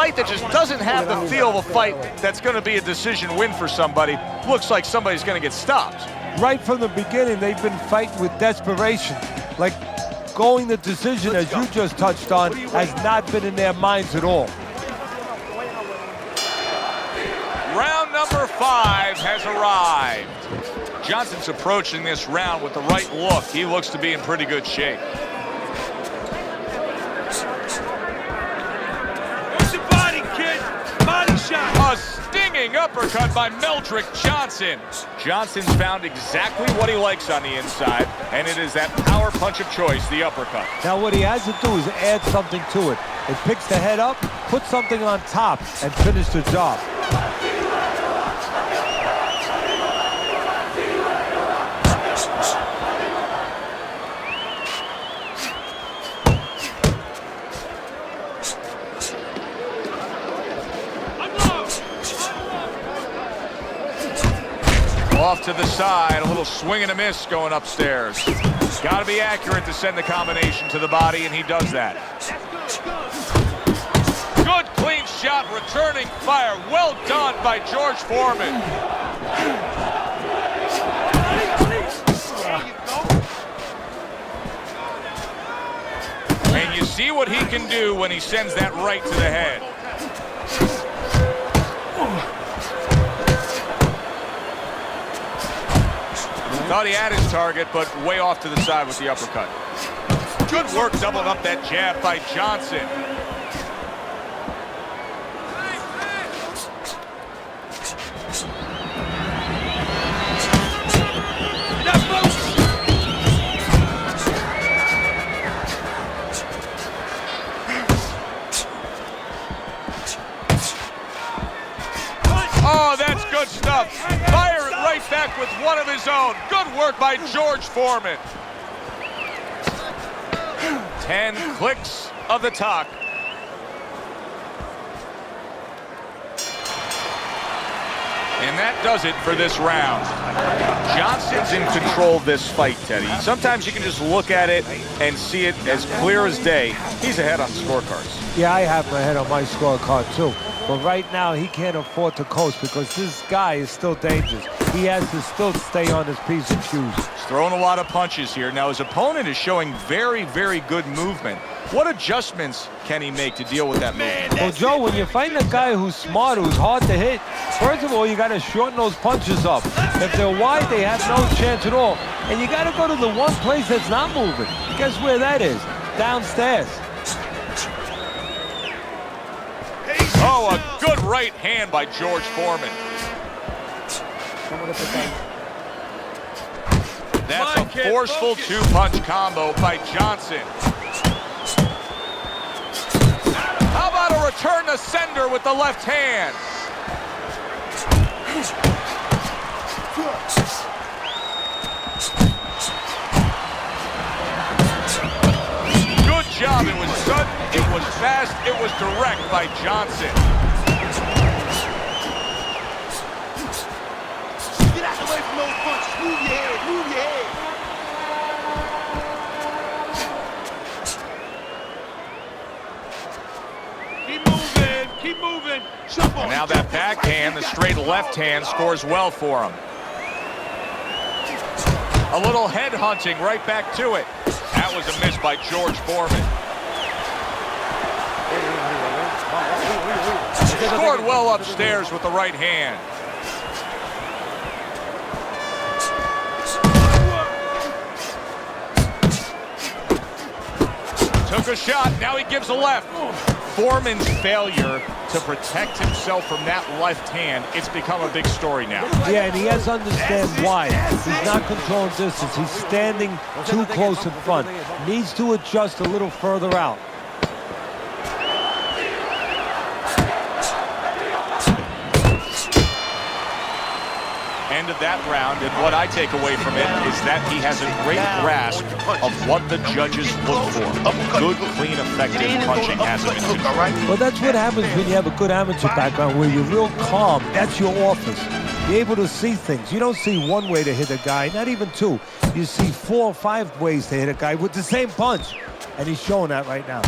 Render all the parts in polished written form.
fight that just doesn't have the feel of a fight that's going to be a decision win for somebody. Looks like somebody's going to get stopped. Right from the beginning, they've been fighting with desperation. Like going the decision, as you just touched on, has not been in their minds at all. Round number 5 has arrived. Johnson's approaching this round with the right look. He looks to be in pretty good shape. Where's your body, kid? Body shot. A stinging uppercut by Meldrick Johnson. Johnson's found exactly what he likes on the inside, and it is that power punch of choice, the uppercut. Now what he has to do is add something to it. It picks the head up, put something on top, and finish the job. Off to the side, a little swing and a miss going upstairs. Got to be accurate to send the combination to the body, and he does that. Good clean shot, returning fire. Well done by George Foreman. And you see what he can do when he sends that right to the head. Thought he had his target, but way off to the side with the uppercut. Good work doubling up that jab by Johnson. Oh, that's good stuff. Fire it right back with one of his own. Good work by George Foreman. 10 clicks of the talk. And that does it for this round. Johnson's in control of this fight, Teddy. Sometimes you can just look at it and see it as clear as day. He's ahead on the scorecards. Yeah, I have my head on my scorecard too. But right now, he can't afford to coast because this guy is still dangerous. He has to still stay on his P's and Q's. He's throwing a lot of punches here. Now, his opponent is showing very, very good movement. What adjustments can he make to deal with that movement? Well, Joe, when you're fighting a guy who's smart, who's hard to hit, first of all, you got to shorten those punches up. If they're wide, they have no chance at all. And you got to go to the one place that's not moving. Guess where that is? Downstairs. Oh, a good right hand by George Foreman. That's a forceful two-punch combo by Johnson. How about a return to sender with the left hand? Good job. It was sudden, it was fast, it was direct by Johnson. Get out the way from those punches. Move your head. Move your head. Keep moving. Keep moving. Jump on. And now that backhand, the straight left hand, scores well for him. A little head hunting right back to it. That was a miss by George Foreman. Scored well upstairs with the right hand. Took a shot, now he gives a left. Foreman's failure to protect himself from that left hand, it's become a big story now. Yeah, and he has to understand why. He's not controlling distance. He's standing too close in front. Needs to adjust a little further out. End of that round, and what I take away from it is that he has a great grasp of what the judges look for. Good, clean, effective punching has him in control. Well, that's what happens when you have a good amateur background where you're real calm. That's your office. You're able to see things. You don't see one way to hit a guy, not even two. You see 4 or 5 ways to hit a guy with the same punch. And he's showing that right now.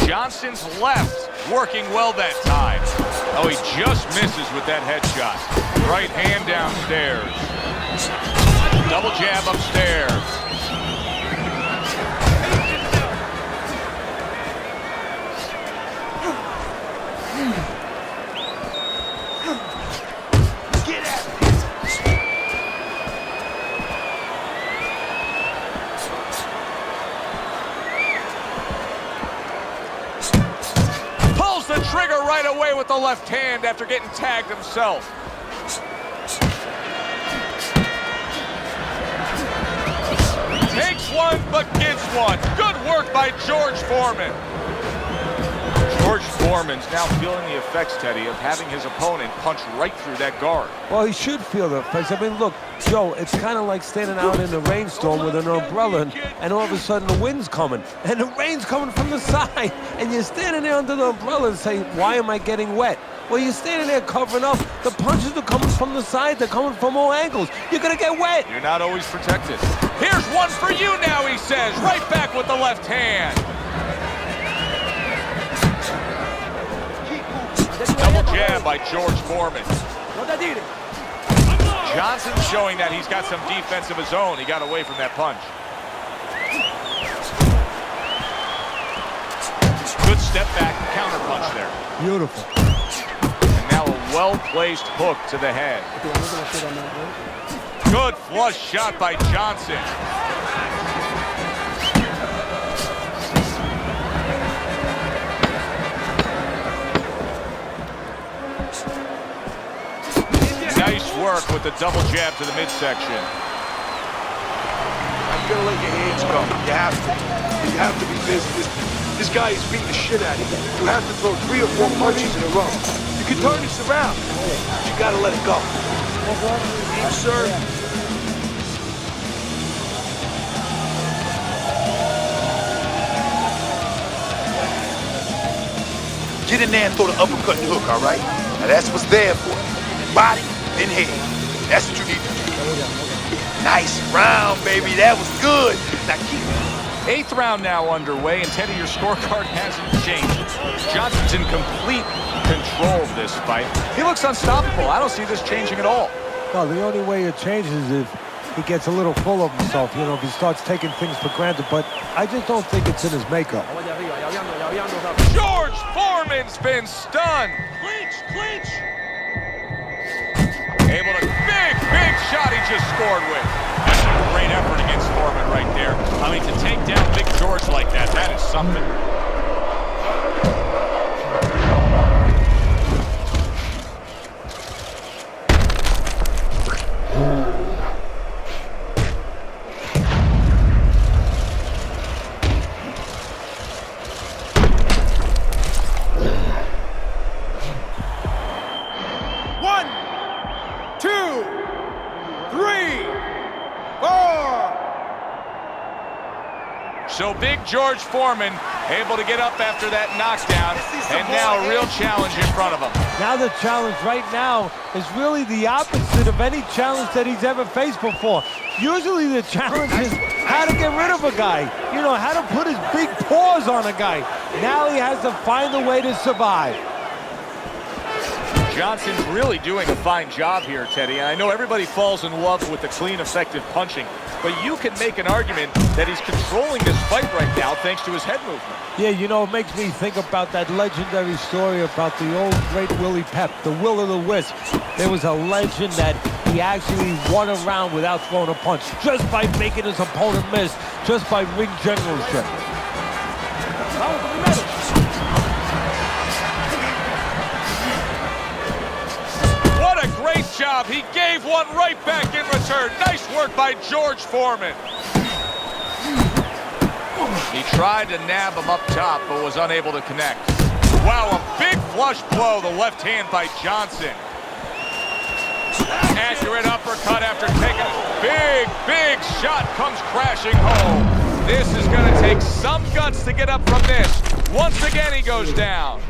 Johnson's left working well that time. Oh, he just misses with that headshot. Right hand downstairs. Double jab upstairs. The trigger right away with the left hand after getting tagged himself. Takes one, but gets one. Good work by George Foreman. George Foreman's now feeling the effects, Teddy, of having his opponent punch right through that guard. Well, he should feel the effects. I mean, look, Joe, it's kind of like standing out in a rainstorm with an umbrella, and all of a sudden the wind's coming, and the rain's coming from the side, and you're standing there under the umbrella and saying, why am I getting wet? Well, you're standing there covering up. The punches are coming from the side. They're coming from all angles. You're going to get wet. You're not always protected. Here's one for you now, he says. Right back with the left hand. Double jab by George Foreman. Johnson's showing that he's got some defense of his own. He got away from that punch. Good step back counter punch there. Beautiful. And now a well-placed hook to the head. Good flush shot by Johnson. Nice work with the double jab to the midsection. You gotta let your hands go. You have to. You have to be busy. This guy is beating the shit out of you. You have to throw 3 or 4 punches in a row. You can turn this around. But you gotta let it go. Aim, sir. Get in there and throw the uppercut and hook, all right? Now that's what's there for you. Body, then head. That's what you need to do. Nice round, baby. That was good. Now keep it. 8th round now underway, and Teddy, your scorecard hasn't changed. Johnson's in complete control of this fight. He looks unstoppable. I don't see this changing at all. Well, the only way it changes is if he gets a little full of himself, you know, if he starts taking things for granted. But I just don't think it's in his makeup. George Foreman's been stunned. Clinch, clinch. Able to, big shot he just scored with. That's a great effort against Foreman right there. I mean, to take down Big George like that, that is something. So Big George Foreman able to get up after that knockdown, and now a real challenge in front of him. Now the challenge right now is really the opposite of any challenge that he's ever faced before. Usually the challenge is how to get rid of a guy, you know, how to put his big paws on a guy. Now he has to find a way to survive. Johnson's really doing a fine job here, Teddy. And I know everybody falls in love with the clean, effective punching, but you can make an argument that he's controlling this fight right now thanks to his head movement. Yeah, you know, it makes me think about that legendary story about the old great Willie Pep, the Will o' the Wisp. There was a legend that he actually won a round without throwing a punch, just by making his opponent miss, just by ring generalship. Great job. He gave one right back in return. Nice work by George Foreman. He tried to nab him up top, but was unable to connect. Wow, a big flush blow, the left hand by Johnson. Accurate uppercut after taking a big shot comes crashing home. This is going to take some guts to get up from this. Once again, he goes down.